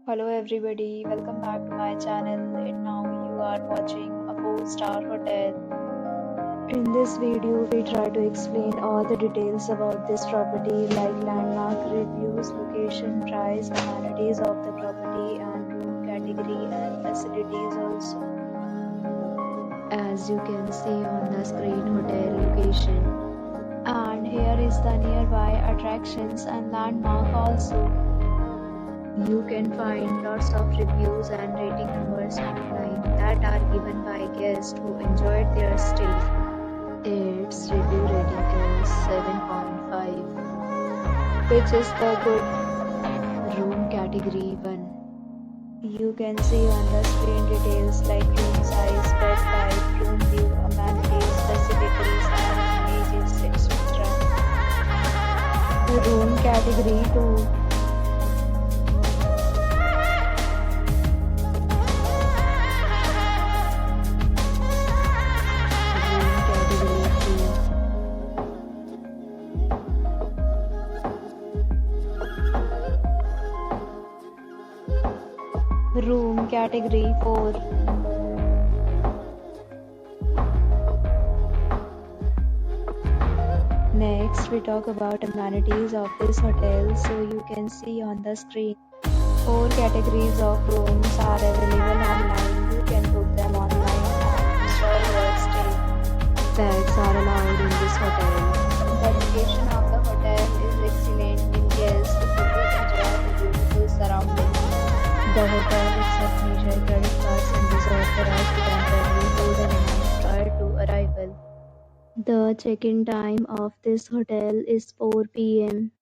Hello everybody, welcome back to my channel and now you are watching a 4-star hotel. In this video, we try to explain all the details about this property like landmark, reviews, location, price, amenities of the property and room category and facilities also. As you can see on the screen, hotel location. And here is the nearby attractions and landmark also. You can find lots of reviews and rating numbers online that are given by guests who enjoyed their stay. Its review rating is 7.5, which is the good. Room category 1. You can see on the screen details like room size, bed type, room view, amenities, facilities and images, etc. Room category 2. Room category 4. Next, we talk about amenities of this hotel. So you can see on the screen, 4 categories of rooms are available online. You can book them online and enjoy your stay. Pets are allowed in this hotel. The location of the hotel is excellent and guests will enjoy the beautiful surroundings. The hotel accepts major credit cards and reserves the right to temporarily hold an amount prior to arrival. The check-in time of this hotel is 4 p.m.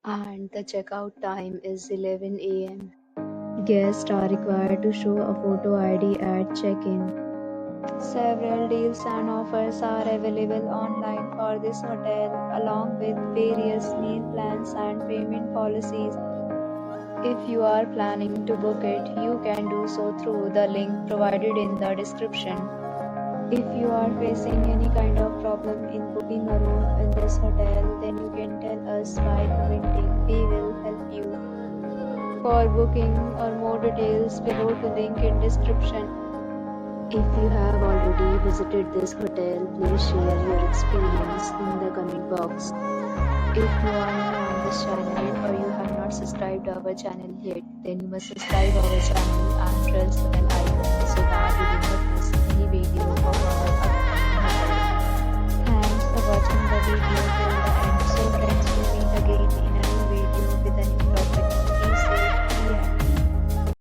and the checkout time is 11 a.m. Guests are required to show a photo ID at check-in. Several deals and offers are available online for this hotel along with various meal plans and payment policies. If you are planning to book it, you can do so through the link provided in the description. If you are facing any kind of problem in booking a room in this hotel, then you can tell us by commenting. We will help you. For booking or more details, below the link in description. If you have already visited this hotel, please share your experience in the comment box. If you are new on this channel or you have not subscribed our channel yet, then you must subscribe our channel and press the bell icon so that you will not miss any video of our upcoming hotel. Thanks for watching the video till the end. So friends, will meet again in